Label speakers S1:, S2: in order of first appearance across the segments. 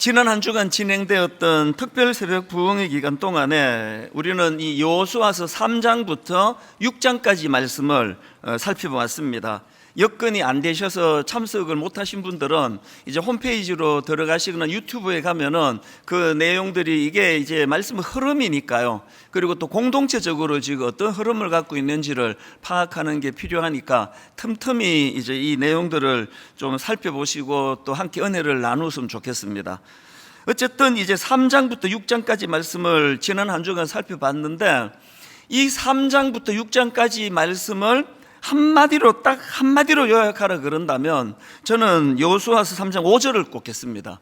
S1: 지난 한 주간 진행되었던 특별 새벽 부흥의 기간 동안에 우리는 이 여호수아서 3장부터 6장까지 말씀을 살펴보았습니다. 여건이 안 되셔서 참석을 못하신 분들은 이제 홈페이지로 들어가시거나 유튜브에 가면은 그 내용들이 이게 이제 말씀 흐름이니까요. 그리고 또 공동체적으로 지금 어떤 흐름을 갖고 있는지를 파악하는 게 필요하니까 틈틈이 이제 이 내용들을 좀 살펴보시고 또 함께 은혜를 나누었으면 좋겠습니다. 어쨌든 이제 3장부터 6장까지 말씀을 지난 한 주간 살펴봤는데 이 3장부터 6장까지 말씀을 딱 한마디로 요약하라 그런다면 저는 여호수아서 3장 5절을 꼽겠습니다.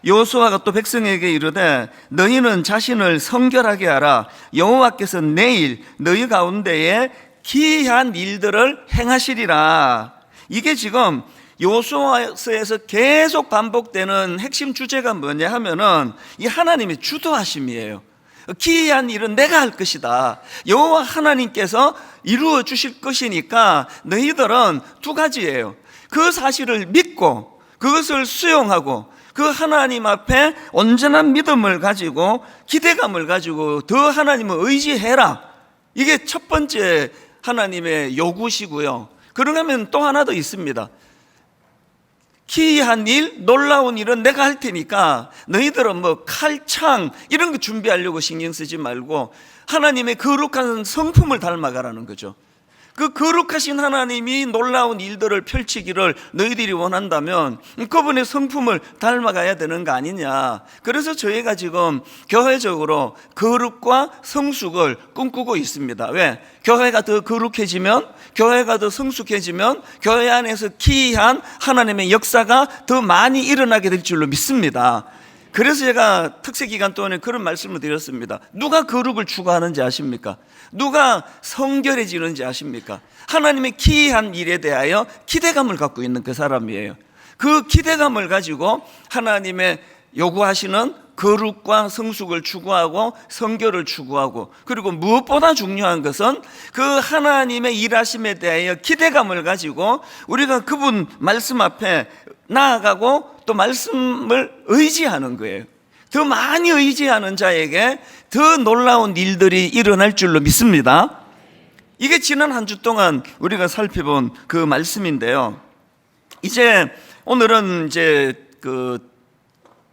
S1: 여호수아가 또 백성에게 이르되 너희는 자신을 성결하게 하라. 여호와께서 내일 너희 가운데에 기이한 일들을 행하시리라. 이게 지금 여호수아서에서 계속 반복되는 핵심 주제가 뭐냐 하면은 이 하나님의 주도하심이에요. 기이한 일은 내가 할 것이다. 여호와 하나님께서 이루어 주실 것이니까 너희들은 두 가지예요. 그 사실을 믿고 그것을 수용하고 그 하나님 앞에 온전한 믿음을 가지고 기대감을 가지고 더 하나님을 의지해라. 이게 첫 번째 하나님의 요구시고요. 그러면 또 하나 더 있습니다. 기이한 일, 놀라운 일은 내가 할 테니까 너희들은 뭐 칼, 창 이런 거 준비하려고 신경 쓰지 말고 하나님의 거룩한 성품을 닮아가라는 거죠. 그 거룩하신 하나님이 놀라운 일들을 펼치기를 너희들이 원한다면 그분의 성품을 닮아가야 되는 거 아니냐. 그래서 저희가 지금 교회적으로 거룩과 성숙을 꿈꾸고 있습니다. 왜? 교회가 더 거룩해지면, 교회가 더 성숙해지면 교회 안에서 기이한 하나님의 역사가 더 많이 일어나게 될 줄로 믿습니다. 그래서 제가 특세 기간 동안에 그런 말씀을 드렸습니다. 누가 거룩을 추구하는지 아십니까? 누가 성결해지는지 아십니까? 하나님의 기이한 일에 대하여 기대감을 갖고 있는 그 사람이에요. 그 기대감을 가지고 하나님의 요구하시는 거룩과 성숙을 추구하고 성결을 추구하고, 그리고 무엇보다 중요한 것은 그 하나님의 일하심에 대하여 기대감을 가지고 우리가 그분 말씀 앞에 나아가고 또 말씀을 의지하는 거예요. 더 많이 의지하는 자에게 더 놀라운 일들이 일어날 줄로 믿습니다. 이게 지난 한 주 동안 우리가 살펴본 그 말씀인데요. 이제 오늘은 이제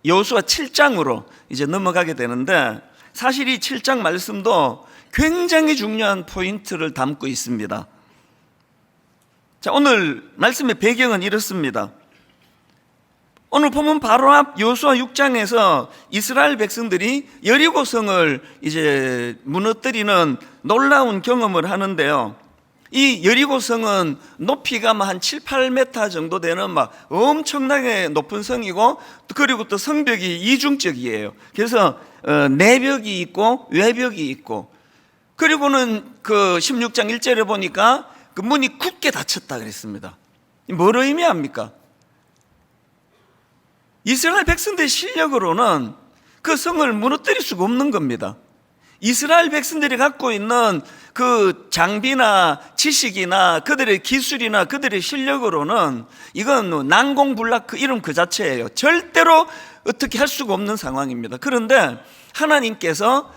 S1: 여호수아 7장으로 이제 넘어가게 되는데, 사실 이 7장 말씀도 굉장히 중요한 포인트를 담고 있습니다. 자, 오늘 말씀의 배경은 이렇습니다. 오늘 보면 바로 앞 여호수아 6장에서 이스라엘 백성들이 여리고성을 이제 무너뜨리는 놀라운 경험을 하는데요. 이 여리고성은 높이가 한 7, 8m 정도 되는 막 엄청나게 높은 성이고, 그리고 또 성벽이 이중적이에요. 그래서 내벽이 있고 외벽이 있고, 그리고는 그 16장 1절에 보니까 그 문이 굳게 닫혔다 그랬습니다. 뭘 의미합니까? 이스라엘 백성들의 실력으로는 그 성을 무너뜨릴 수가 없는 겁니다. 이스라엘 백성들이 갖고 있는 그 장비나 지식이나 그들의 기술이나 그들의 실력으로는 이건 난공불락 그 이름 그 자체예요. 절대로 어떻게 할 수가 없는 상황입니다. 그런데 하나님께서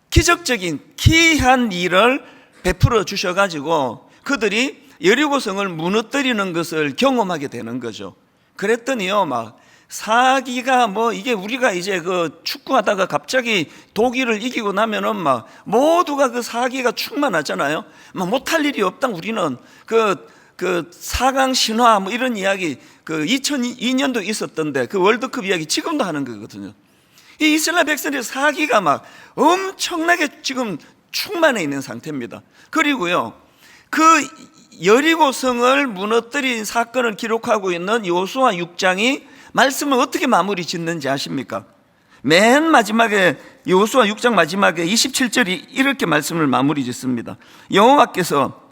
S1: 기적적인 기이한 일을 베풀어 주셔가지고 그들이 여리고성을 무너뜨리는 것을 경험하게 되는 거죠. 그랬더니요, 막 사기가 이게 우리가 이제 그 축구하다가 갑자기 독일을 이기고 나면은 막 모두가 그 사기가 충만하잖아요. 막 못할 일이 없다. 우리는 그 4강 신화 이런 이야기 그 2002년도 있었던데 그 월드컵 이야기 지금도 하는 거거든요. 이 이스라엘 백성들의 사기가 막 엄청나게 지금 충만해 있는 상태입니다. 그리고요, 그 여리고성을 무너뜨린 사건을 기록하고 있는 여호수아 6장이 말씀을 어떻게 마무리 짓는지 아십니까? 맨 마지막에 여호수아 6장 마지막에 27절이 이렇게 말씀을 마무리 짓습니다. 여호와께서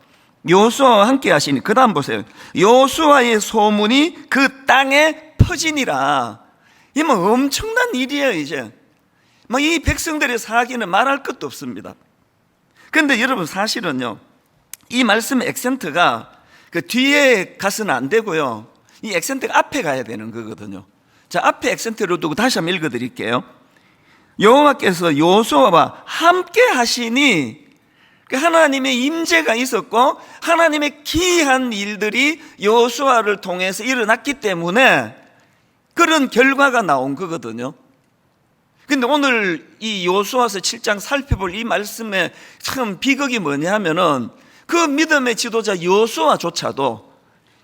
S1: 여호수아와 함께 하시니, 그 다음 보세요. 여호수아의 소문이 그 땅에 퍼지니라. 이 엄청난 일이에요. 이제 이 백성들의 사기는 말할 것도 없습니다. 그런데 여러분, 사실은요, 이 말씀의 액센트가 그 뒤에 가서는 안 되고요, 이 액센트가 앞에 가야 되는 거거든요. 자, 앞에 액센트를 두고 다시 한번 읽어드릴게요. 여호와께서 여호수아와 함께 하시니, 하나님의 임재가 있었고 하나님의 기이한 일들이 여호수아를 통해서 일어났기 때문에 그런 결과가 나온 거거든요. 근데 오늘 이 여호수아서 7장 살펴볼 이 말씀의 참 비극이 뭐냐 하면은 그 믿음의 지도자 여호수아조차도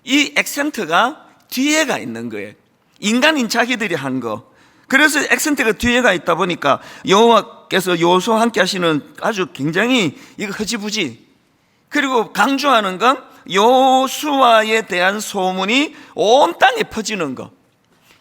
S1: 이 액센트가 뒤에가 있는 거예요. 인간인 자기들이 한 거. 그래서 액센트가 뒤에가 있다 보니까 여호와께서 여호수아와 함께 하시는 아주 굉장히 이거 흐지부지, 그리고 강조하는 건 여호수아에 대한 소문이 온 땅에 퍼지는 거.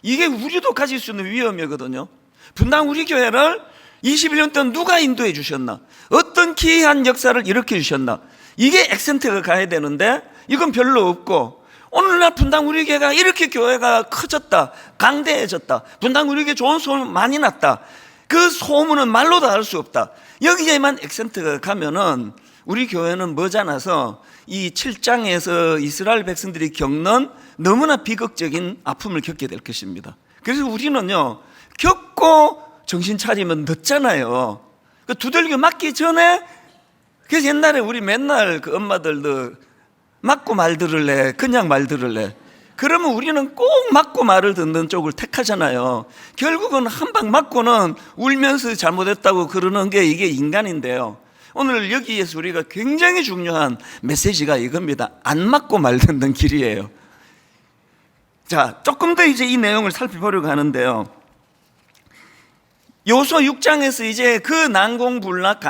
S1: 이게 우리도 가질 수 있는 위험이거든요. 분당 우리 교회를 21년 동안 누가 인도해 주셨나? 어떤 기이한 역사를 일으켜 주셨나? 이게 액센트가 가야 되는데 이건 별로 없고, 오늘날 분당 우리 교회가 이렇게 교회가 커졌다, 강대해졌다, 분당 우리 교회 좋은 소문 많이 났다, 그 소문은 말로도 할 수 없다, 여기에만 액센트가 가면은 우리 교회는 머지않아서 이 7장에서 이스라엘 백성들이 겪는 너무나 비극적인 아픔을 겪게 될 것입니다. 그래서 우리는요, 겪고 정신 차리면 늦잖아요. 그 두들겨 맞기 전에. 그래서 옛날에 우리 맨날 그 엄마들도 맞고 말 들을래, 그냥 말 들을래, 그러면 우리는 꼭 맞고 말을 듣는 쪽을 택하잖아요. 결국은 한 방 맞고는 울면서 잘못했다고 그러는 게 이게 인간인데요. 오늘 여기에서 우리가 굉장히 중요한 메시지가 이겁니다. 안 맞고 말 듣는 길이에요. 자, 조금 더 이제 이 내용을 살펴보려고 하는데요. 여호수아 6장에서 이제 그 난공불락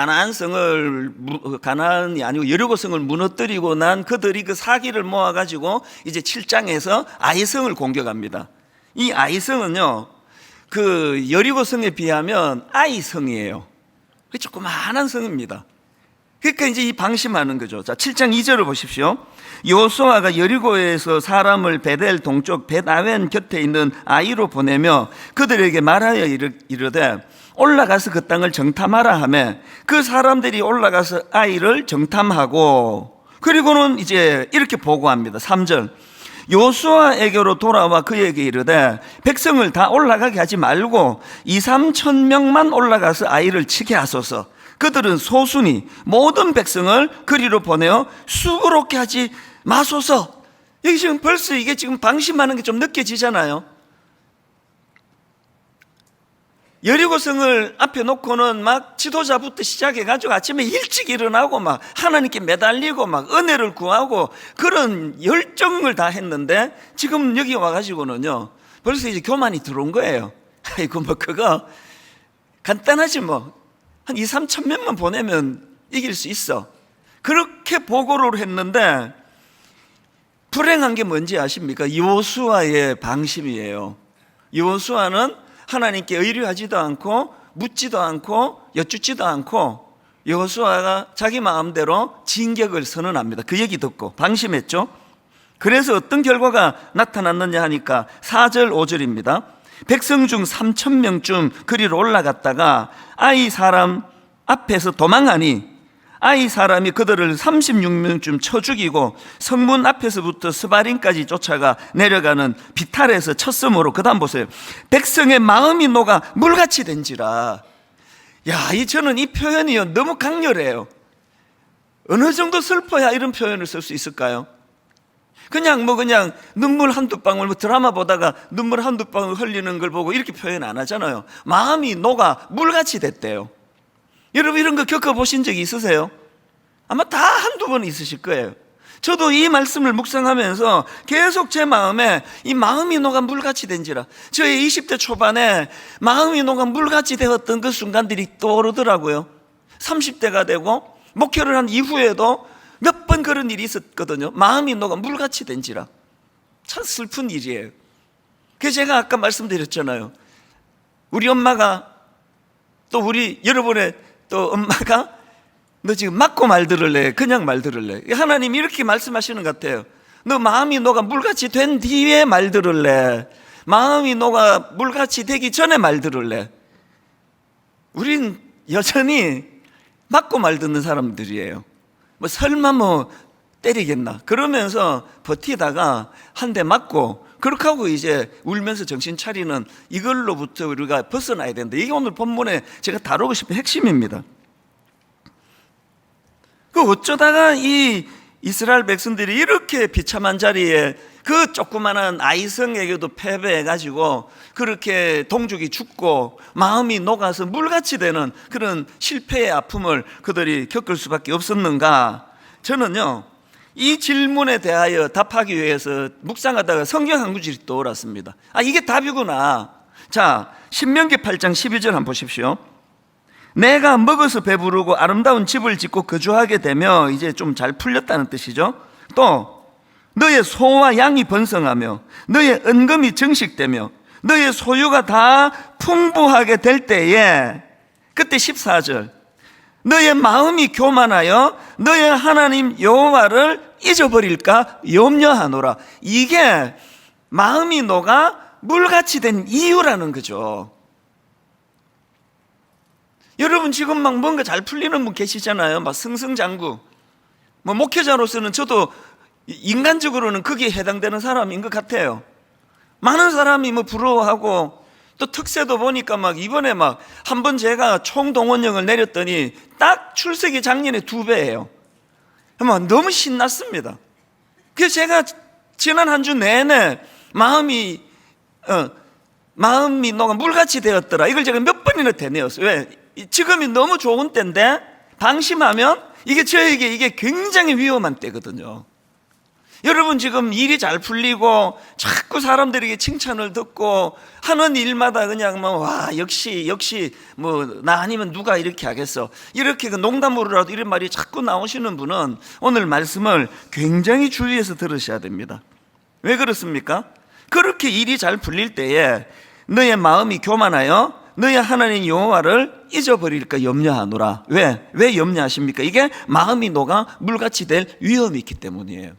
S1: 가나안이 아니고 여리고성을 무너뜨리고 난 그들이 그 사기를 모아가지고 이제 7장에서 아이성을 공격합니다. 이 아이성은요, 그 여리고성에 비하면 아이성이에요. 조그마한 성입니다. 그러니까 이제 이 방심하는 거죠. 자, 7장 2절을 보십시오. 여호수아가 여리고에서 사람을 베델 동쪽 벳아웬 곁에 있는 아이로 보내며 그들에게 말하여 이르되 올라가서 그 땅을 정탐하라 하며 그 사람들이 올라가서 아이를 정탐하고, 그리고는 이제 이렇게 보고합니다. 3절. 여호수아에게로 돌아와 그에게 이르되 백성을 다 올라가게 하지 말고 2-3천 명만 올라가서 아이를 치게 하소서. 그들은 소수니 모든 백성을 그리로 보내어 수고롭게 하지 마소서. 여기 지금 벌써 이게 지금 방심하는 게 좀 느껴지잖아요. 여리고성을 앞에 놓고는 막 지도자부터 시작해가지고 아침에 일찍 일어나고 막 하나님께 매달리고 막 은혜를 구하고 그런 열정을 다 했는데, 지금 여기 와가지고는요 벌써 이제 교만이 들어온 거예요. 아이고 뭐 그거 간단하지 뭐, 한 2-3천 명만 보내면 이길 수 있어. 그렇게 보고를 했는데 불행한 게 뭔지 아십니까? 여호수아의 방심이에요. 여호수아는 하나님께 의뢰하지도 않고 묻지도 않고 여쭙지도 않고 여호수아가 자기 마음대로 진격을 선언합니다. 그 얘기 듣고 방심했죠. 그래서 어떤 결과가 나타났느냐 하니까 4절 5절입니다. 백성 중 3천 명쯤 그리로 올라갔다가 아이 사람 앞에서 도망하니 아이 사람이 그들을 36명쯤 쳐 죽이고 성문 앞에서부터 스바림까지 쫓아가 내려가는 비탈에서 쳤으므로, 그 다음 보세요. 백성의 마음이 녹아 물같이 된지라. 저는 이 표현이요 너무 강렬해요. 어느 정도 슬퍼야 이런 표현을 쓸 수 있을까요? 그냥 눈물 한두 방울, 드라마 보다가 눈물 한두 방울 흘리는 걸 보고 이렇게 표현 안 하잖아요. 마음이 녹아 물같이 됐대요. 여러분 이런 거 겪어보신 적이 있으세요? 아마 다 한두 번 있으실 거예요. 저도 이 말씀을 묵상하면서 계속 제 마음에 이 마음이 녹아 물같이 된지라. 저의 20대 초반에 마음이 녹아 물같이 되었던 그 순간들이 떠오르더라고요. 30대가 되고 목회를 한 이후에도 몇 번 그런 일이 있었거든요. 마음이 녹아 물같이 된지라. 참 슬픈 일이에요. 그래서 제가 아까 말씀드렸잖아요. 우리 엄마가 또 우리 여러분의 또 엄마가 너 지금 맞고 말 들을래, 그냥 말 들을래? 하나님이 이렇게 말씀하시는 것 같아요. 너 마음이 녹아 물같이 된 뒤에 말 들을래? 마음이 녹아 물같이 되기 전에 말 들을래? 우린 여전히 맞고 말 듣는 사람들이에요. 설마 때리겠나 그러면서 버티다가 한 대 맞고 그렇게 하고 이제 울면서 정신 차리는 이걸로부터 우리가 벗어나야 된다. 이게 오늘 본문에 제가 다루고 싶은 핵심입니다. 그 어쩌다가 이 이스라엘 백성들이 이렇게 비참한 자리에 그 조그마한 아이성에게도 패배해가지고 그렇게 동족이 죽고 마음이 녹아서 물같이 되는 그런 실패의 아픔을 그들이 겪을 수밖에 없었는가? 저는요 이 질문에 대하여 답하기 위해서 묵상하다가 성경 한 구절이 떠올랐습니다. 이게 답이구나. 자, 신명기 8장 12절 한번 보십시오. 내가 먹어서 배부르고 아름다운 집을 짓고 거주하게 되며, 이제 좀 잘 풀렸다는 뜻이죠. 또 너의 소와 양이 번성하며 너의 은금이 정식되며 너의 소유가 다 풍부하게 될 때에, 그때 14절, 너의 마음이 교만하여 너의 하나님 여호와를 잊어버릴까 염려하노라. 이게 마음이 녹아 물같이 된 이유라는 거죠. 여러분 지금 막 뭔가 잘 풀리는 분 계시잖아요. 막 승승장구. 뭐 목회자로서는 저도 인간적으로는 거기에 해당되는 사람인 것 같아요. 많은 사람이 뭐 부러워하고, 또 특세도 보니까 막 이번에 막 한 번 제가 총동원령을 내렸더니 딱 출석이 작년에 2배예요. 너무 신났습니다. 그래서 제가 지난 한 주 내내 마음이 녹아 물같이 되었더라. 이걸 제가 몇 번이나 되뇌었어요. 왜? 지금이 너무 좋은 때인데 방심하면 이게 저에게 이게 굉장히 위험한 때거든요. 여러분 지금 일이 잘 풀리고 자꾸 사람들에게 칭찬을 듣고 하는 일마다 그냥 뭐 와 역시 뭐 나 아니면 누가 이렇게 하겠어, 이렇게 농담으로라도 이런 말이 자꾸 나오시는 분은 오늘 말씀을 굉장히 주의해서 들으셔야 됩니다. 왜 그렇습니까? 그렇게 일이 잘 풀릴 때에 너의 마음이 교만하여 너의 하나님 여호와를 잊어버릴까 염려하노라. 왜 염려하십니까? 이게 마음이 녹아 물같이 될 위험이 있기 때문이에요.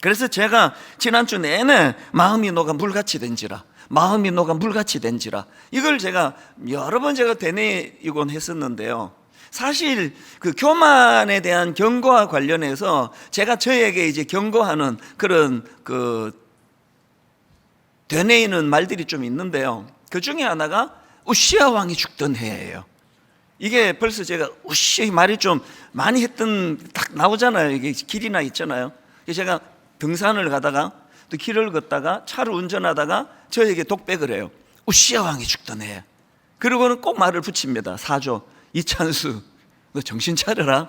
S1: 그래서 제가 지난주 내내 마음이 녹아 물같이 된지라, 마음이 녹아 물같이 된지라, 이걸 제가 여러 번 제가 되뇌이곤 했었는데요. 사실 그 교만에 대한 경고와 관련해서 제가 저에게 이제 경고하는 그런 그 되뇌이는 말들이 좀 있는데요. 그 중에 하나가 우시야 왕이 죽던 해예요. 이게 벌써 제가 우시 말이 좀 많이 했던 딱 나오잖아요. 이게 길이나 있잖아요. 제가 등산을 가다가 또 길을 걷다가 차를 운전하다가 저에게 독백을 해요. 우시야 왕이 죽던 해. 그리고는 꼭 말을 붙입니다. 사조 이찬수, 너 정신 차려라.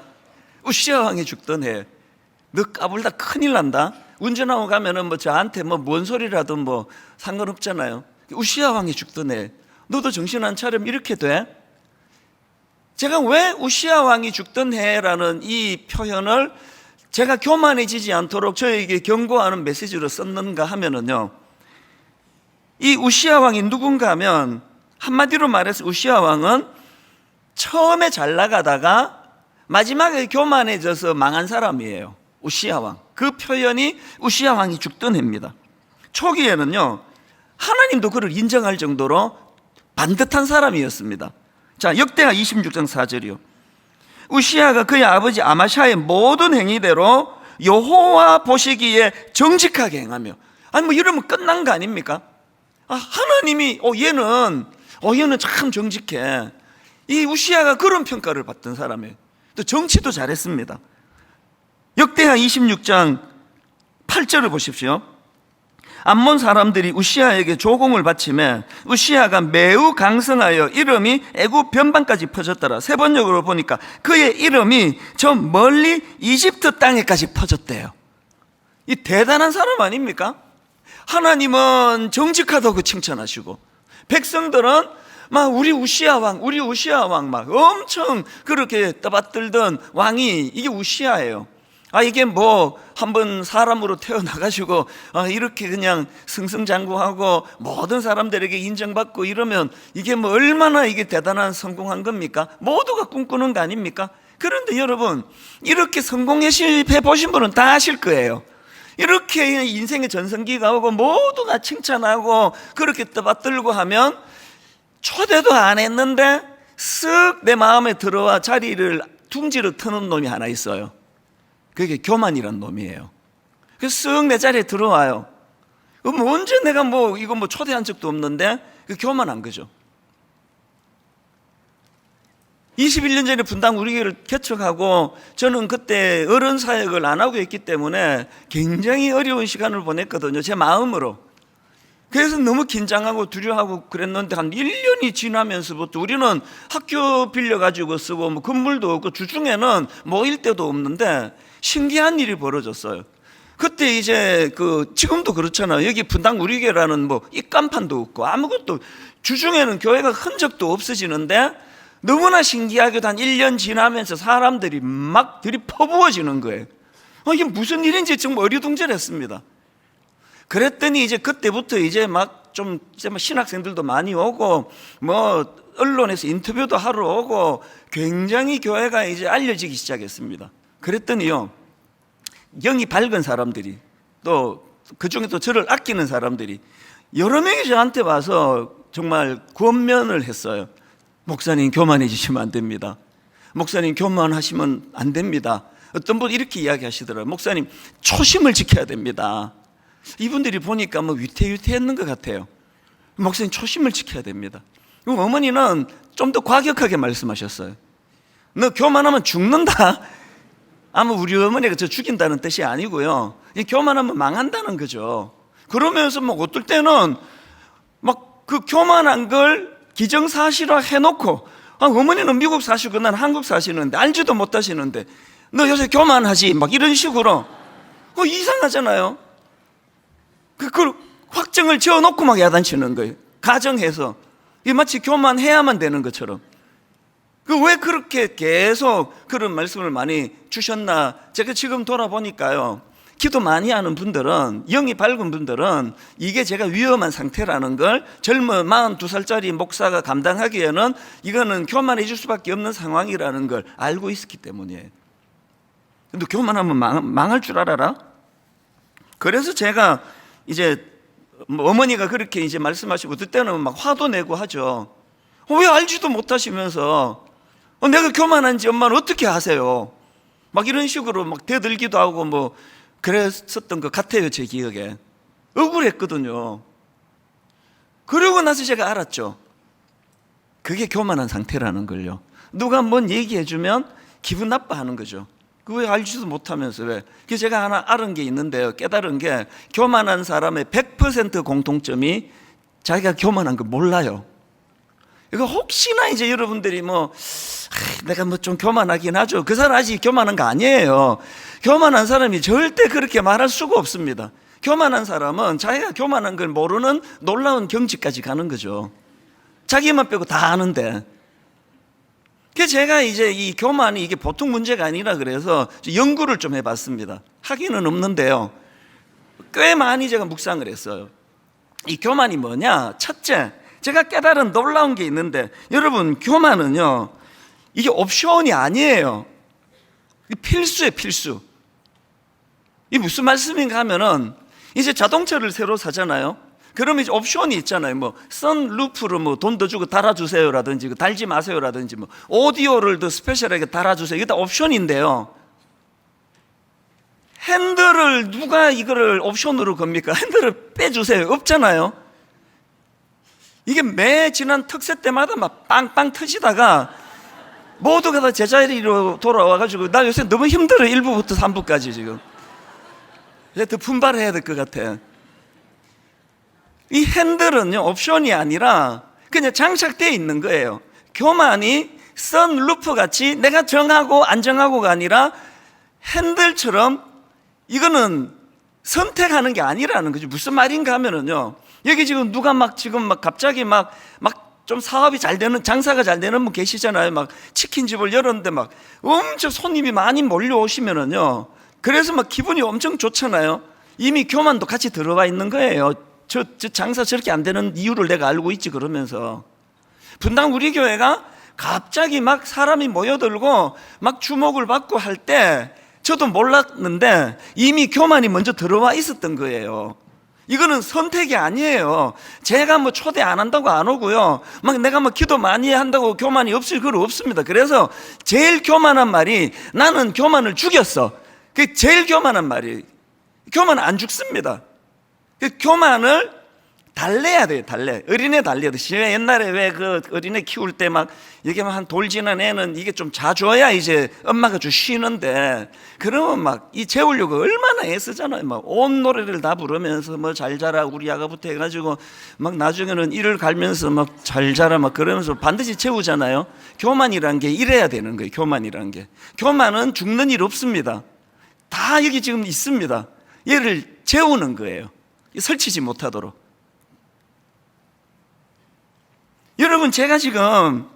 S1: 우시야 왕이 죽던 해. 너 까불다 큰일 난다. 운전하고 가면은 뭐 저한테 뭐 뭔 소리라도 뭐 상관없잖아요. 우시야 왕이 죽던 해. 너도 정신 안 차리면 이렇게 돼? 제가 왜 우시야 왕이 죽던 해라는 이 표현을 제가 교만해지지 않도록 저에게 경고하는 메시지로 썼는가 하면은요, 이 우시야 왕이 누군가 하면, 한마디로 말해서 우시야 왕은 처음에 잘 나가다가 마지막에 교만해져서 망한 사람이에요. 우시야 왕. 그 표현이 우시야 왕이 죽던 해입니다. 초기에는요 하나님도 그를 인정할 정도로 반듯한 사람이었습니다. 자, 역대하 26장 4절이요. 우시야가 그의 아버지 아마샤의 모든 행위대로 여호와 보시기에 정직하게 행하며. 아니 뭐 이러면 끝난 거 아닙니까? 하나님이 얘는 참 정직해. 이 우시야가 그런 평가를 받던 사람이에요. 또 정치도 잘했습니다. 역대하 26장 8절을 보십시오. 암몬 사람들이 우시야에게 조공을 바치매 우시야가 매우 강성하여 이름이 애굽 변방까지 퍼졌더라. 세 번역으로 보니까 그의 이름이 저 멀리 이집트 땅에까지 퍼졌대요. 이 대단한 사람 아닙니까? 하나님은 정직하다고 칭찬하시고 백성들은 막 우리 우시야 왕 막 엄청 그렇게 떠받들던 왕이 이게 우시야예요. 이게 뭐 한번 사람으로 태어나가지고 이렇게 그냥 승승장구하고 모든 사람들에게 인정받고 이러면 이게 뭐 얼마나 이게 대단한 성공한 겁니까? 모두가 꿈꾸는 거 아닙니까? 그런데 여러분, 이렇게 성공해 보신 분은 다 아실 거예요. 이렇게 인생의 전성기가 오고 모두가 칭찬하고 그렇게 떠받들고 하면 초대도 안 했는데 쓱 내 마음에 들어와 자리를 둥지로 트는 놈이 하나 있어요. 그게 교만이란 놈이에요. 그래서 쓱 내 자리에 들어와요. 뭐 언제 내가 이거 초대한 적도 없는데 그 교만한 거죠. 21년 전에 분당 우리 교회를 개척하고 저는 그때 어른 사역을 안 하고 있기 때문에 굉장히 어려운 시간을 보냈거든요. 제 마음으로. 그래서 너무 긴장하고 두려워하고 그랬는데 한 1년이 지나면서부터 우리는 학교 빌려가지고 쓰고 건물도 없고 주중에는 모일 때도 없는데 신기한 일이 벌어졌어요. 그때 이제 지금도 그렇잖아요. 여기 분당 우리 교회라는 입간판도 없고 아무것도, 주중에는 교회가 흔적도 없어지는데 너무나 신기하게도 한 1년 지나면서 사람들이 막 들이퍼부어지는 거예요. 이게 무슨 일인지 정말 어리둥절했습니다. 그랬더니 이제 그때부터 이제 신학생들도 많이 오고 언론에서 인터뷰도 하러 오고 굉장히 교회가 이제 알려지기 시작했습니다. 그랬더니요, 영이 밝은 사람들이, 또 그중에 또 저를 아끼는 사람들이 여러 명이 저한테 와서 정말 권면을 했어요. 목사님, 교만해지시면 안 됩니다. 목사님, 교만하시면 안 됩니다. 어떤 분 이렇게 이야기하시더라고요. 목사님, 초심을 지켜야 됩니다. 이분들이 보니까 위태위태했는 것 같아요. 목사님, 초심을 지켜야 됩니다. 어머니는 좀 더 과격하게 말씀하셨어요. 너 교만하면 죽는다. 아마 우리 어머니가 저 죽인다는 뜻이 아니고요, 이 교만하면 망한다는 거죠. 그러면서 어떨 때는 그 교만한 걸 기정사실화 해놓고, 어머니는 미국 사시고 난 한국 사시는데 알지도 못하시는데 너 요새 교만하지, 이런 식으로. 이상하잖아요. 그걸 확정을 지어놓고 야단치는 거예요. 가정해서 마치 교만해야만 되는 것처럼. 왜 그렇게 계속 그런 말씀을 많이 주셨나? 제가 지금 돌아보니까요, 기도 많이 하는 분들은, 영이 밝은 분들은 이게 제가 위험한 상태라는 걸 젊은 42살짜리 목사가 감당하기에는 이거는 교만해질 수밖에 없는 상황이라는 걸 알고 있었기 때문이에요. 근데 교만하면 망할 줄 알아라? 그래서 제가 이제 어머니가 그렇게 이제 말씀하시고 어떨 때는 화도 내고 하죠. 왜 알지도 못하시면서 내가 교만한지 엄마는 어떻게 아세요? 이런 식으로 대들기도 하고 그랬었던 것 같아요. 제 기억에 억울했거든요. 그러고 나서 제가 알았죠. 그게 교만한 상태라는 걸요. 누가 얘기해주면 기분 나빠하는 거죠. 왜 알지도 못하면서 왜? 그래서 제가 하나 알은 게 있는데요, 깨달은 게, 교만한 사람의 100% 공통점이 자기가 교만한 거 몰라요. 이거 혹시나 이제 여러분들이 내가 좀 교만하긴 하죠. 그 사람 아직 교만한 거 아니에요. 교만한 사람이 절대 그렇게 말할 수가 없습니다. 교만한 사람은 자기가 교만한 걸 모르는 놀라운 경지까지 가는 거죠. 자기만 빼고 다 아는데. 그래서 제가 이제 이 교만이 이게 보통 문제가 아니라 그래서 연구를 좀 해봤습니다. 하기는 없는데요, 꽤 많이 제가 묵상을 했어요. 이 교만이 뭐냐? 첫째, 제가 깨달은 놀라운 게 있는데, 여러분, 교만은요, 이게 옵션이 아니에요. 필수예요, 필수. 이게 무슨 말씀인가 하면은, 이제 자동차를 새로 사잖아요. 그러면 이제 옵션이 있잖아요. 선루프로 돈 더 주고 달아주세요라든지, 달지 마세요라든지, 오디오를 더 스페셜하게 달아주세요. 이게 다 옵션인데요, 핸들을 누가 이거를 옵션으로 겁니까? 핸들을 빼주세요. 없잖아요. 이게 매 지난 특세 때마다 빵빵 터지다가 모두가 다 제자리로 돌아와가지고 나 요새 너무 힘들어. 1부부터 3부까지 지금. 이제 더 분발해야 될 것 같아. 이 핸들은요, 옵션이 아니라 그냥 장착되어 있는 거예요. 교만이 선루프 같이 내가 정하고 안 정하고가 아니라 핸들처럼 이거는 선택하는 게 아니라는 거죠. 무슨 말인가 하면은요, 여기 지금 누가 갑자기 좀 사업이 잘 되는, 장사가 잘 되는 분 계시잖아요. 치킨집을 열었는데 엄청 손님이 많이 몰려오시면은요, 그래서 기분이 엄청 좋잖아요. 이미 교만도 같이 들어와 있는 거예요. 저 장사 저렇게 안 되는 이유를 내가 알고 있지, 그러면서. 분당 우리 교회가 갑자기 사람이 모여들고 주목을 받고 할 때 저도 몰랐는데 이미 교만이 먼저 들어와 있었던 거예요. 이거는 선택이 아니에요. 제가 초대 안 한다고 안 오고요, 내가 기도 많이 한다고 교만이 없을 건 없습니다. 그래서 제일 교만한 말이, 나는 교만을 죽였어. 그게 제일 교만한 말이에요. 교만은 안 죽습니다. 그 교만을 달래야 돼요. 어린애 달래듯이. 옛날에 왜 그 어린애 키울 때 막 이게 한 돌 지난 애는 이게 좀 자줘야 이제 엄마가 좀 쉬는데, 그러면 막 이 재우려고 얼마나 애쓰잖아요. 막 온 노래를 다 부르면서 뭐 잘 자라 우리 아가부터 해가지고 막 나중에는 이를 갈면서 막 잘 자라 막 그러면서 반드시 재우잖아요. 교만이란 게 이래야 되는 거예요. 교만이란 게. 교만은 죽는 일 없습니다. 다 여기 지금 있습니다. 얘를 재우는 거예요. 설치지 못하도록. 여러분, 제가 지금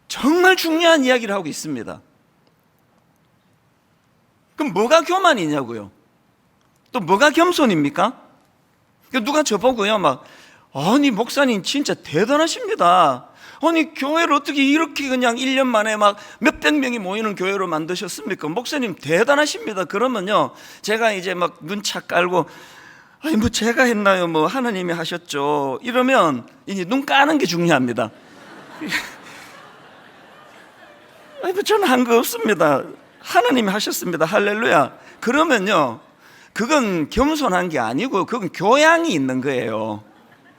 S1: 정말 중요한 이야기를 하고 있습니다. 그럼 뭐가 교만이냐고요? 또 뭐가 겸손입니까? 누가 저보고요 막, 아니 목사님 진짜 대단하십니다. 아니 교회를 어떻게 이렇게 그냥 1년 만에 막 몇백 명이 모이는 교회로 만드셨습니까? 목사님 대단하십니다. 그러면요 제가 이제 막 눈차 깔고, 아니 뭐 제가 했나요? 뭐 하나님이 하셨죠. 이러면 이제 눈 까는 게 중요합니다. 아니 뭐 저는 한 거 없습니다. 하나님이 하셨습니다. 할렐루야. 그러면요 그건 겸손한 게 아니고 그건 교양이 있는 거예요.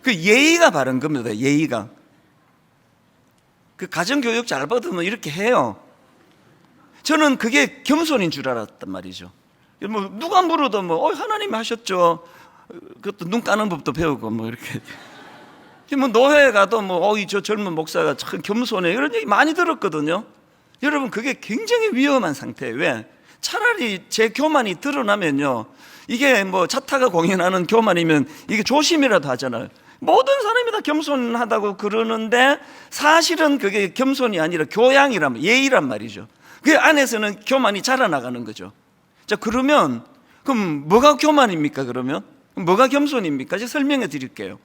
S1: 그 예의가 바른 겁니다. 예의가. 그 가정교육 잘 받으면 이렇게 해요. 저는 그게 겸손인 줄 알았단 말이죠. 뭐 누가 물어도 뭐 하나님이 하셨죠. 그것도 눈 까는 법도 배우고 뭐 이렇게. 뭐 노회에 가도 뭐 저 젊은 목사가 참 겸손해 이런 얘기 많이 들었거든요. 여러분 그게 굉장히 위험한 상태예요. 왜? 차라리 제 교만이 드러나면요 이게 뭐 자타가 공연하는 교만이면 이게 조심이라도 하잖아요. 모든 사람이 다 겸손하다고 그러는데 사실은 그게 겸손이 아니라 교양이란 예의란 말이죠. 그 안에서는 교만이 자라나가는 거죠. 자, 그러면 그럼 뭐가 교만입니까? 그러면 뭐가 겸손입니까? 제가 설명해 드릴게요.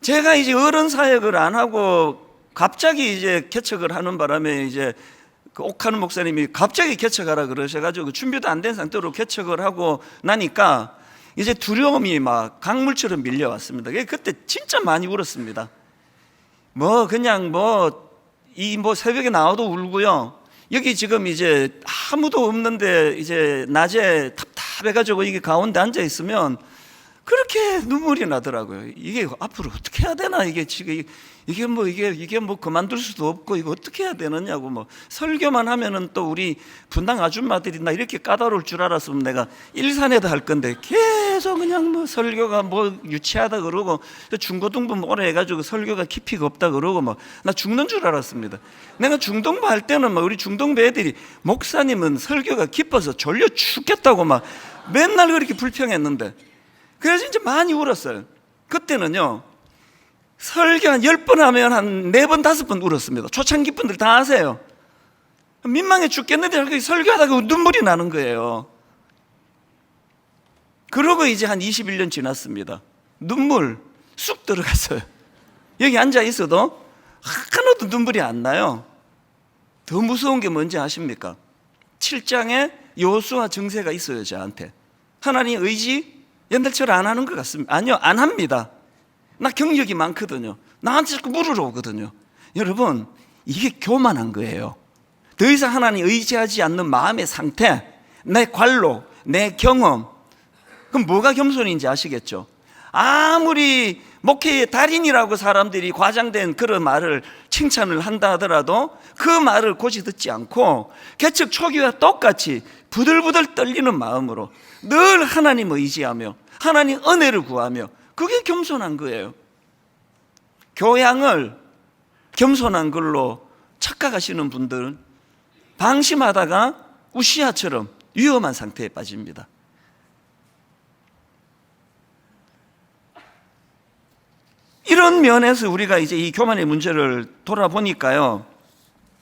S1: 제가 이제 어른 사역을 안 하고 갑자기 이제 개척을 하는 바람에 이제 그 옥하는 목사님이 갑자기 개척하라 그러셔가지고 준비도 안 된 상태로 개척을 하고 나니까 이제 두려움이 막 강물처럼 밀려왔습니다. 그때 진짜 많이 울었습니다. 뭐 그냥 뭐 새벽에 나와도 울고요. 여기 지금 이제 아무도 없는데 이제 낮에 답답해가지고 이게 가운데 앉아 있으면 그렇게 눈물이 나더라고요. 이게 앞으로 어떻게 해야 되나 이게 지금 이게 뭐 그만둘 수도 없고 이거 어떻게 해야 되느냐고. 뭐 설교만 하면은 또 우리 분당 아줌마들이 나 이렇게 까다로울 줄 알았으면 내가 일산에도 할 건데 계속 그냥 뭐 설교가 뭐 유치하다 그러고 중고등부 오래 해가지고 설교가 깊이가 없다 그러고 뭐 나 죽는 줄 알았습니다. 내가 중동부 할 때는 막 우리 중동부 애들이 목사님은 설교가 깊어서 졸려 죽겠다고 막 맨날 그렇게 불평했는데, 그래서 이제 많이 울었어요. 그때는요 설교 한 10번 하면 한 4번, 5번 울었습니다. 초창기 분들 다 아세요. 민망해 죽겠는데 설교하다가 눈물이 나는 거예요. 그러고 이제 한 21년 지났습니다. 눈물 쑥 들어갔어요. 여기 앉아 있어도 하나도 눈물이 안 나요. 더 무서운 게 뭔지 아십니까? 7장에 여호수아 증세가 있어요. 저한테 하나님 의지 옛날처럼 안 하는 것 같습니다. 아니요, 안 합니다. 나 경력이 많거든요. 나한테 자꾸 물으러 오거든요. 여러분 이게 교만한 거예요. 더 이상 하나님 의지하지 않는 마음의 상태, 내 관로, 내 경험. 그럼 뭐가 겸손인지 아시겠죠? 아무리 목회의 달인이라고 사람들이 과장된 그런 말을 칭찬을 한다 하더라도 그 말을 고지 듣지 않고 개척 초기와 똑같이 부들부들 떨리는 마음으로 늘 하나님 의지하며 하나님 은혜를 구하며, 그게 겸손한 거예요. 교양을 겸손한 걸로 착각하시는 분들은 방심하다가 우시아처럼 위험한 상태에 빠집니다. 이런 면에서 우리가 이제 이 교만의 문제를 돌아보니까요,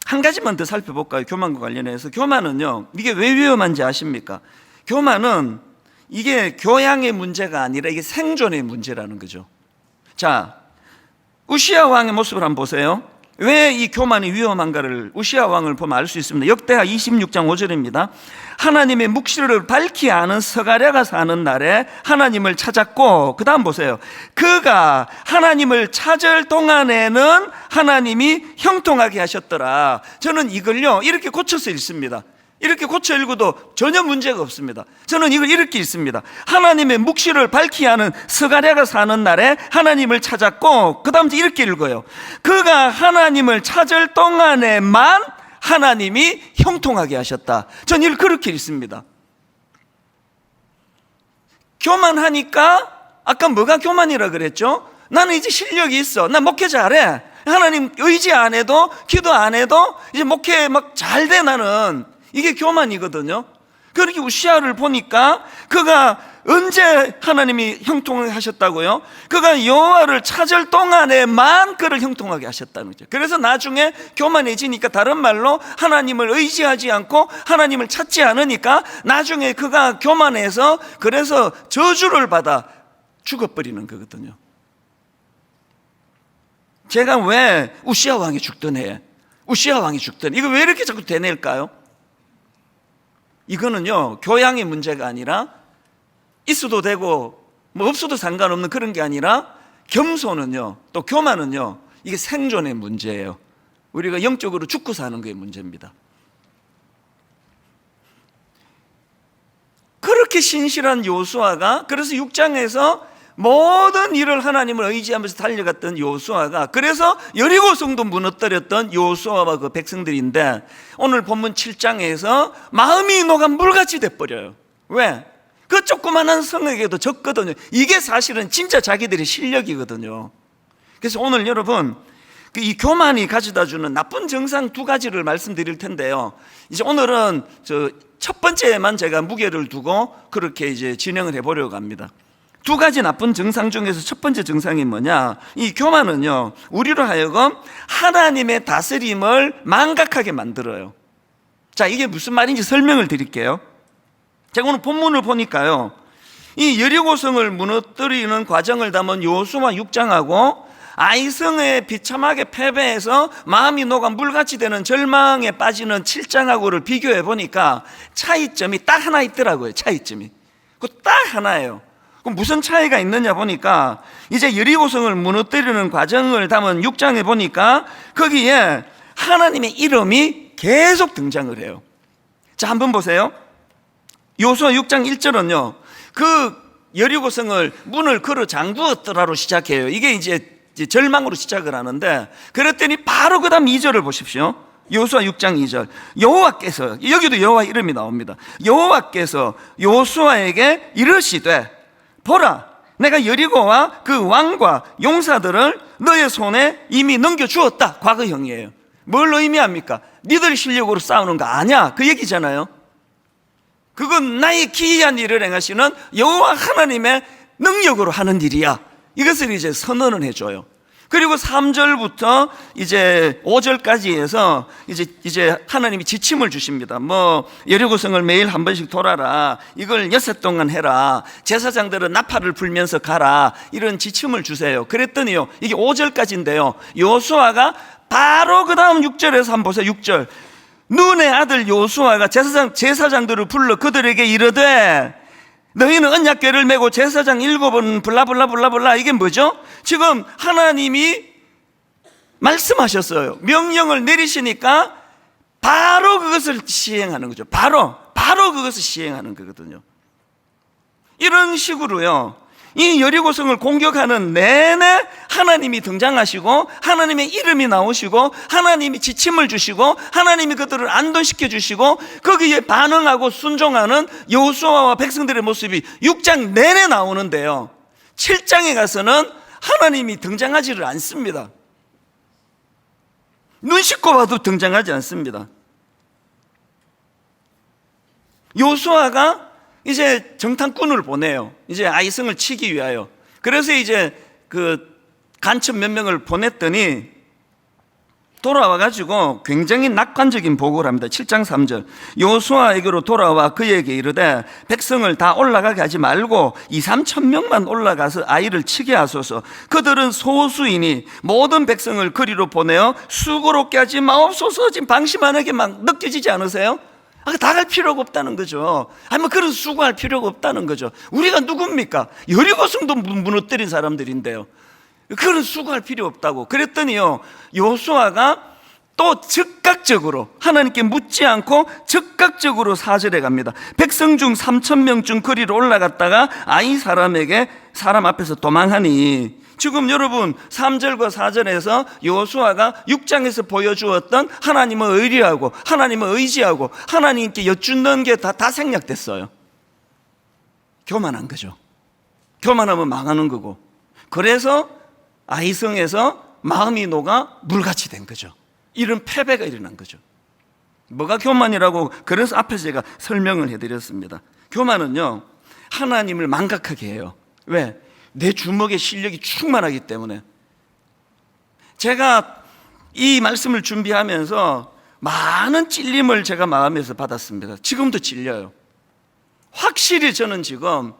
S1: 한 가지만 더 살펴볼까요? 교만과 관련해서. 교만은요, 이게 왜 위험한지 아십니까? 교만은 이게 교양의 문제가 아니라 이게 생존의 문제라는 거죠. 자, 우시아 왕의 모습을 한번 보세요. 왜 이 교만이 위험한가를 우시아 왕을 보면 알 수 있습니다. 역대하 26장 5절입니다. 하나님의 묵시를 밝히 아는 스가랴가 사는 날에 하나님을 찾았고, 그 다음 보세요. 그가 하나님을 찾을 동안에는 하나님이 형통하게 하셨더라. 저는 이걸요 이렇게 고쳐서 읽습니다. 이렇게 고쳐 읽어도 전혀 문제가 없습니다. 저는 이걸 이렇게 읽습니다. 하나님의 묵시를 밝히 아는 스가랴가 사는 날에 하나님을 찾았고, 그 다음 이렇게 읽어요. 그가 하나님을 찾을 동안에만 하나님이 형통하게 하셨다. 저는 이걸 그렇게 읽습니다. 교만하니까, 아까 뭐가 교만이라 그랬죠? 나는 이제 실력이 있어, 나 목회 잘해, 하나님 의지 안 해도, 기도 안 해도 이제 목회 막 잘 돼, 나는. 이게 교만이거든요. 그렇게 우시아를 보니까 그가 언제 하나님이 형통하게 하셨다고요? 그가 여호와를 찾을 동안에만 그를 형통하게 하셨다는 거죠. 그래서 나중에 교만해지니까, 다른 말로 하나님을 의지하지 않고 하나님을 찾지 않으니까 나중에 그가 교만해서 그래서 저주를 받아 죽어버리는 거거든요. 제가 왜 우시아 왕이 죽던 해, 우시아 왕이 죽던, 이거 왜 이렇게 자꾸 되낼까요? 이거는요 교양의 문제가 아니라, 있어도 되고 뭐 없어도 상관없는 그런 게 아니라, 겸손은요, 또 교만은요, 이게 생존의 문제예요. 우리가 영적으로 죽고 사는 게 문제입니다. 그렇게 신실한 요수아가, 그래서 6장에서 모든 일을 하나님을 의지하면서 달려갔던 요수아가, 그래서 여리고성도 무너뜨렸던 요수아와 그 백성들인데, 오늘 본문 7장에서 마음이 녹아 물같이 돼버려요. 왜? 그 조그만한 성에게도 졌거든요. 이게 사실은 진짜 자기들의 실력이거든요. 그래서 오늘 여러분, 이 교만이 가져다주는 나쁜 증상 두 가지를 말씀드릴 텐데요. 이제 오늘은 첫 번째에만 제가 무게를 두고 그렇게 이제 진행을 해보려고 합니다. 두 가지 나쁜 증상 중에서 첫 번째 증상이 뭐냐? 이 교만은요, 우리로 하여금 하나님의 다스림을 망각하게 만들어요. 자, 이게 무슨 말인지 설명을 드릴게요. 제가 오늘 본문을 보니까요, 이 여리고성을 무너뜨리는 과정을 담은 여호수아 6장하고 아이성에 비참하게 패배해서 마음이 녹아 물같이 되는 절망에 빠지는 7장하고를 비교해 보니까 차이점이 딱 하나 있더라고요. 차이점이. 그 딱 하나예요. 그럼 무슨 차이가 있느냐 보니까, 이제 여리고성을 무너뜨리는 과정을 담은 6장에 보니까 거기에 하나님의 이름이 계속 등장을 해요. 자, 한번 보세요. 여호수아 6장 1절은요 그 여리고성을 문을 걸어 잠그었더라로 시작해요. 이게 이제 절망으로 시작을 하는데, 그랬더니 바로 그 다음 2절을 보십시오. 여호수아 6장 2절. 여호와께서, 여기도 여호와 이름이 나옵니다. 여호와께서 여호수아에게 이르시되, 보라, 내가 여리고와 그 왕과 용사들을 너의 손에 이미 넘겨주었다. 과거형이에요. 뭘 의미합니까? 니들 실력으로 싸우는 거 아니야, 그 얘기잖아요. 그건 나의 기이한 일을 행하시는 여호와 하나님의 능력으로 하는 일이야. 이것을 이제 선언을 해줘요. 그리고 3절부터 이제 5절까지 해서 이제 하나님이 지침을 주십니다. 뭐 여리고성을 매일 한 번씩 돌아라, 이걸 6해 동안 해라, 제사장들은 나팔을 불면서 가라, 이런 지침을 주세요. 그랬더니요, 이게 5절까지인데요, 여호수아가 바로 그 다음 6절에서 한번 보세요. 6절. 눈의 아들 여호수아가 제사장들을 불러 그들에게 이르되, 너희는 언약궤를 메고 제사장 7번 블라블라블라블라. 이게 뭐죠? 지금 하나님이 말씀하셨어요. 명령을 내리시니까 바로 그것을 시행하는 거죠. 바로 그것을 시행하는 거거든요. 이런 식으로요, 이 여리고성을 공격하는 내내 하나님이 등장하시고 하나님의 이름이 나오시고 하나님이 지침을 주시고 하나님이 그들을 안도시켜 주시고 거기에 반응하고 순종하는 여호수아와 백성들의 모습이 6장 내내 나오는데요, 7장에 가서는 하나님이 등장하지를 않습니다. 눈 씻고 봐도 등장하지 않습니다. 여호수아가 이제 정탐꾼을 보내요. 이제 아이성을 치기 위하여. 그래서 이제 그 간첩 몇 명을 보냈더니 돌아와가지고 굉장히 낙관적인 보고를 합니다. 7장 3절. 여호수아에게로 돌아와 그에게 이르되 백성을 다 올라가게 하지 말고 2-3천 명만 올라가서 아이를 치게 하소서. 그들은 소수이니 모든 백성을 그리로 보내어 수고롭게 하지 마옵소서. 지금 방심하게 막 느껴지지 않으세요? 다 갈 필요가 없다는 거죠. 뭐 그런 수고할 필요가 없다는 거죠. 우리가 누굽니까? 여리고성도 무너뜨린 사람들인데요. 그런 수고할 필요 없다고. 그랬더니요, 여호수아가 또 즉각적으로 하나님께 묻지 않고 즉각적으로 4절에 갑니다. 백성 중 3천 명 중 거리로 올라갔다가 아이 사람 앞에서 도망하니. 지금 여러분 3절과 4절에서 여호수아가 6장에서 보여주었던 하나님을 의리하고 하나님을 의지하고 하나님께 여쭙는 게 다 생략됐어요. 교만한 거죠. 교만하면 망하는 거고. 그래서 아이성에서 마음이 녹아 물같이 된 거죠. 이런 패배가 일어난 거죠. 뭐가 교만이라고, 그래서 앞에서 제가 설명을 해드렸습니다. 교만은요, 하나님을 망각하게 해요. 왜? 내 주먹에 실력이 충만하기 때문에. 제가 이 말씀을 준비하면서 많은 찔림을 제가 마음에서 받았습니다. 지금도 찔려요. 확실히 저는 지금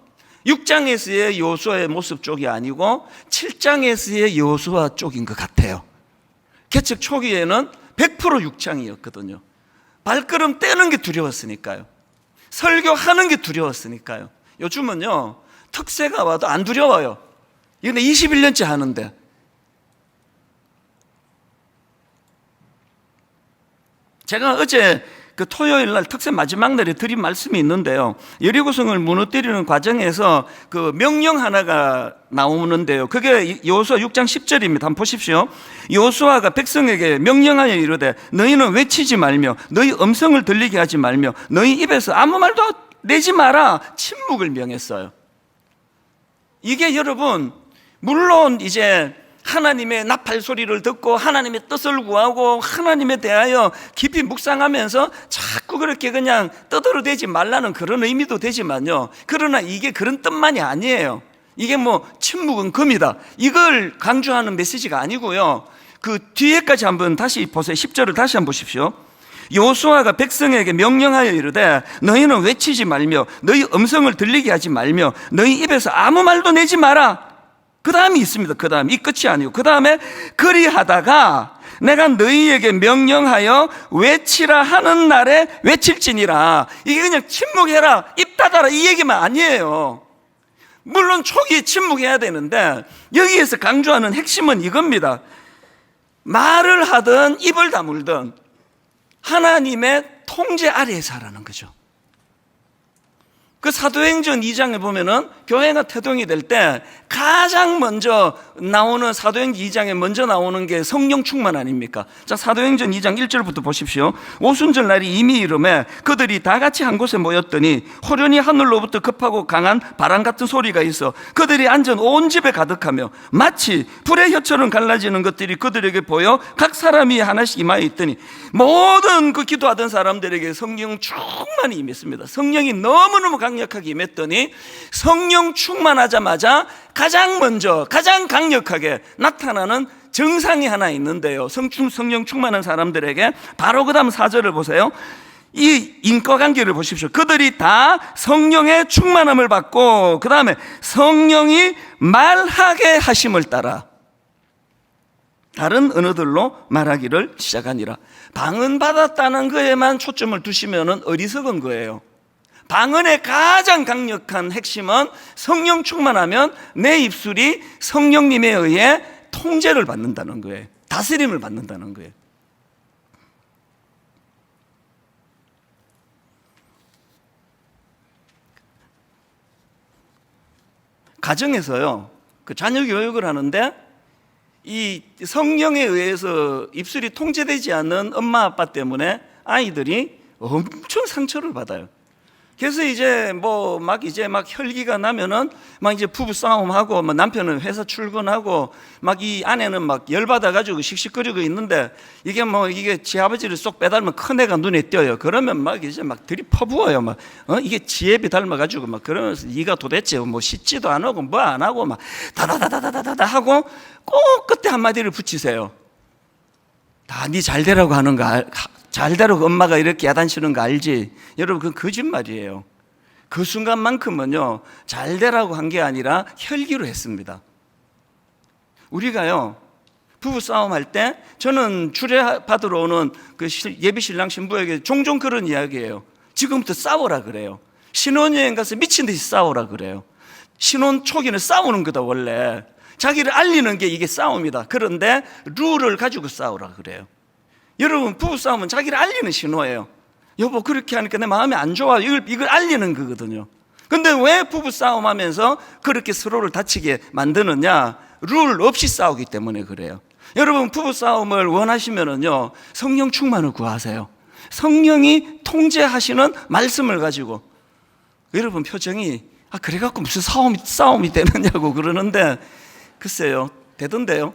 S1: 6장에서의 여호수아의 모습 쪽이 아니고 7장에서의 여호수아 쪽인 것 같아요. 개척 초기에는 100% 6장이었거든요. 발걸음 떼는 게 두려웠으니까요. 설교하는 게 두려웠으니까요. 요즘은요, 특세가 와도 안 두려워요. 이건 21년째 하는데. 제가 어제 그 토요일 날 특세 마지막 날에 드린 말씀이 있는데요. 여리고성을 무너뜨리는 과정에서 그 명령 하나가 나오는데요. 그게 여호수아 6장 10절입니다. 한번 보십시오. 여호수아가 백성에게 명령하여 이르되 너희는 외치지 말며 너희 음성을 들리게 하지 말며 너희 입에서 아무 말도 내지 마라. 침묵을 명했어요. 이게 여러분, 물론 이제 하나님의 나팔 소리를 듣고 하나님의 뜻을 구하고 하나님에 대하여 깊이 묵상하면서 자꾸 그렇게 그냥 떠들어대지 말라는 그런 의미도 되지만요, 그러나 이게 그런 뜻만이 아니에요. 이게 뭐 침묵은 금이다, 이걸 강조하는 메시지가 아니고요. 그 뒤에까지 한번 다시 보세요. 10절을 다시 한번 보십시오. 여호수아가 백성에게 명령하여 이르되 너희는 외치지 말며 너희 음성을 들리게 하지 말며 너희 입에서 아무 말도 내지 마라. 그 다음이 있습니다. 그 다음, 이 끝이 아니고 그 다음에 그리하다가 내가 너희에게 명령하여 외치라 하는 날에 외칠지니라. 이게 그냥 침묵해라, 입 닫아라, 이 얘기만 아니에요. 물론 초기에 침묵해야 되는데 여기에서 강조하는 핵심은 이겁니다. 말을 하든 입을 다물든 하나님의 통제 아래에서 하라는 거죠. 그 사도행전 2장에 보면은 교회가 태동이 될 때 가장 먼저 나오는, 사도행전 2장에 먼저 나오는 게 성령 충만 아닙니까? 자, 사도행전 2장 1절부터 보십시오. 오순절 날이 이미 이름에 그들이 다 같이 한 곳에 모였더니 호련히 하늘로부터 급하고 강한 바람 같은 소리가 있어 그들이 앉은 온 집에 가득하며 마치 불의 혀처럼 갈라지는 것들이 그들에게 보여 각 사람이 하나씩 임하여 있더니 모든 그 기도하던 사람들에게 성령 충만이 임했습니다. 성령이 너무너무 강력하게 임했더니 성령 충만하자마자 가장 먼저 가장 강력하게 나타나는 증상이 하나 있는데요. 성령 충만한 사람들에게 바로 그 다음 4절을 보세요. 이 인과관계를 보십시오. 그들이 다 성령의 충만함을 받고 그 다음에 성령이 말하게 하심을 따라 다른 언어들로 말하기를 시작하니라. 방언 받았다는 거에만 초점을 두시면 어리석은 거예요. 방언의 가장 강력한 핵심은 성령 충만하면 내 입술이 성령님에 의해 통제를 받는다는 거예요. 다스림을 받는다는 거예요. 가정에서요, 그 자녀 교육을 하는데 이 성령에 의해서 입술이 통제되지 않는 엄마 아빠 때문에 아이들이 엄청 상처를 받아요. 그래서 이제 막 혈기가 나면은 막 이제 부부 싸움하고 막 남편은 회사 출근하고 막 이 아내는 막 열받아가지고 씩씩거리고 있는데 이게 지 아버지를 쏙 빼닮으면 큰애가 눈에 띄어요. 그러면 막 이제 막 들이퍼부어요. 이게 지혜비 닮아가지고 막 그러면서 네가 도대체 뭐 씻지도 안 하고 뭐 안 하고 막 다다다다다다다 하고 꼭 끝에 한마디를 붙이세요. 다 네 잘되라고 하는 거 잘되라고 엄마가 이렇게 야단치는 거 알지? 여러분 그건 거짓말이에요. 그 순간만큼은요 잘되라고 한 게 아니라 혈기로 했습니다. 우리가요 부부싸움 할 때 저는 주례받으러 오는 그 예비신랑 신부에게 종종 그런 이야기예요. 지금부터 싸워라 그래요. 신혼여행 가서 미친 듯이 싸우라 그래요. 신혼 초기는 싸우는 거다 원래. 자기를 알리는 게 이게 싸움이다. 그런데 룰을 가지고 싸우라 그래요. 여러분 부부싸움은 자기를 알리는 신호예요. 여보 그렇게 하니까 내 마음이 안 좋아. 이걸 알리는 거거든요. 근데 왜 부부싸움 하면서 그렇게 서로를 다치게 만드느냐? 룰 없이 싸우기 때문에 그래요. 여러분 부부싸움을 원하시면은요 성령 충만을 구하세요. 성령이 통제하시는 말씀을 가지고. 여러분 표정이 그래갖고 무슨 싸움이 되느냐고 그러는데 글쎄요 되던데요.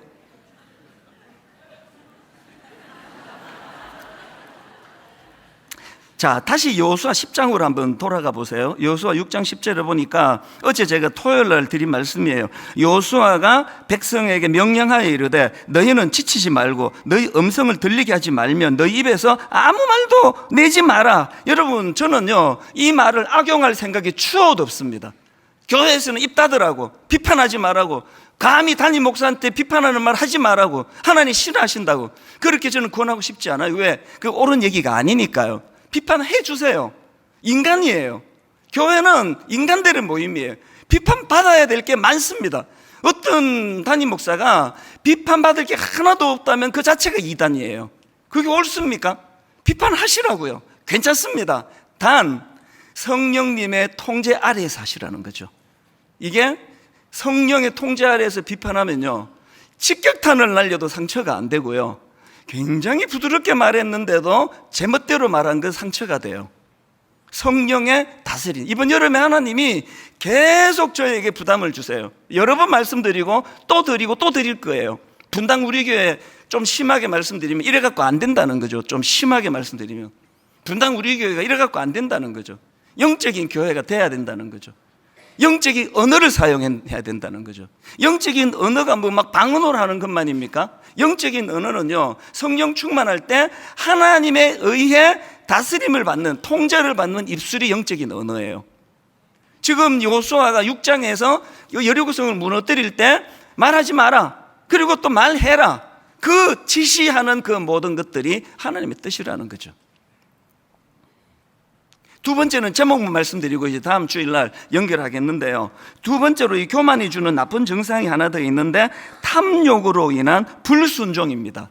S1: 자, 다시 여호수아 10장으로 한번 돌아가 보세요. 여호수아 6장 10절에 보니까 어제 제가 토요일 날 드린 말씀이에요. 여호수아가 백성에게 명령하여 이르되 너희는 지치지 말고 너희 음성을 들리게 하지 말면 너희 입에서 아무 말도 내지 마라. 여러분 저는요 이 말을 악용할 생각이 추호도 없습니다. 교회에서는 입 닫으라고, 비판하지 말라고, 감히 담임 목사한테 비판하는 말 하지 말라고, 하나님 싫어하신다고 그렇게 저는 권하고 싶지 않아요. 왜? 그 옳은 얘기가 아니니까요. 비판해 주세요. 인간이에요. 교회는 인간들의 모임이에요. 비판받아야 될 게 많습니다. 어떤 담임 목사가 비판받을 게 하나도 없다면 그 자체가 이단이에요. 그게 옳습니까? 비판하시라고요. 괜찮습니다. 단 성령님의 통제 아래에서 하시라는 거죠. 이게 성령의 통제 아래에서 비판하면요 직격탄을 날려도 상처가 안 되고요 굉장히 부드럽게 말했는데도 제멋대로 말한 건 상처가 돼요. 성령의 다스림. 이번 여름에 하나님이 계속 저에게 부담을 주세요. 여러 번 말씀드리고 또 드리고 또 드릴 거예요. 분당 우리 교회 좀 심하게 말씀드리면 이래갖고 안 된다는 거죠. 좀 심하게 말씀드리면 분당 우리 교회가 이래갖고 안 된다는 거죠. 영적인 교회가 돼야 된다는 거죠. 영적인 언어를 사용해야 된다는 거죠. 영적인 언어가 뭐 막 방언으로 하는 것만입니까? 영적인 언어는요 성령 충만할 때 하나님에 의해 다스림을 받는, 통제를 받는 입술이 영적인 언어예요. 지금 여호수아가 6장에서 여리고성을 무너뜨릴 때 말하지 마라, 그리고 또 말해라, 그 지시하는 그 모든 것들이 하나님의 뜻이라는 거죠. 두 번째는 제목만 말씀드리고 이제 다음 주일날 연결하겠는데요, 두 번째로 이 교만이 주는 나쁜 증상이 하나 더 있는데 탐욕으로 인한 불순종입니다.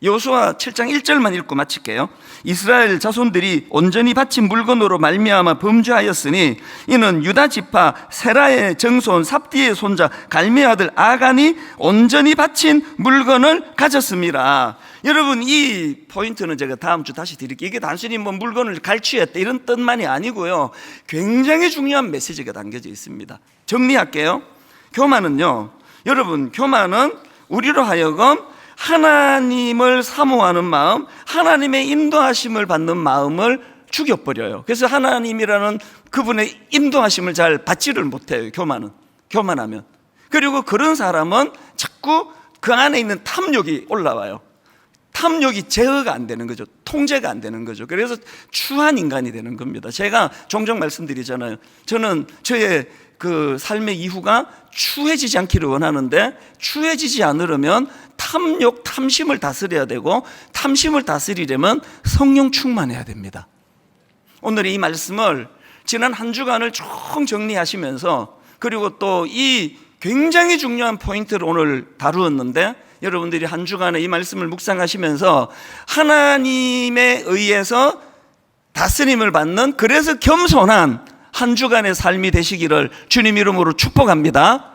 S1: 여호수아 7장 1절만 읽고 마칠게요. 이스라엘 자손들이 온전히 바친 물건으로 말미암아 범죄하였으니 이는 유다 지파 세라의 정손 삽디의 손자 갈미의 아들 아간이 온전히 바친 물건을 가졌습니다. 여러분 이 포인트는 제가 다음 주 다시 드릴게요. 이게 단순히 뭐 물건을 갈취했다 이런 뜻만이 아니고요 굉장히 중요한 메시지가 담겨져 있습니다. 정리할게요. 교만은요, 여러분 교만은 우리로 하여금 하나님을 사모하는 마음, 하나님의 인도하심을 받는 마음을 죽여버려요. 그래서 하나님이라는 그분의 인도하심을 잘 받지를 못해요. 교만하면. 그리고 그런 사람은 자꾸 그 안에 있는 탐욕이 올라와요. 탐욕이 제어가 안 되는 거죠. 통제가 안 되는 거죠. 그래서 추한 인간이 되는 겁니다. 제가 종종 말씀드리잖아요. 저는 저의 그 삶의 이후가 추해지지 않기를 원하는데 추해지지 않으려면 탐욕, 탐심을 다스려야 되고 탐심을 다스리려면 성령 충만해야 됩니다. 오늘 이 말씀을 지난 한 주간을 쭉 정리하시면서 그리고 또 이 굉장히 중요한 포인트를 오늘 다루었는데 여러분들이 한 주간에 이 말씀을 묵상하시면서 하나님에 의해서 다스림을 받는, 그래서 겸손한 한 주간의 삶이 되시기를 주님 이름으로 축복합니다.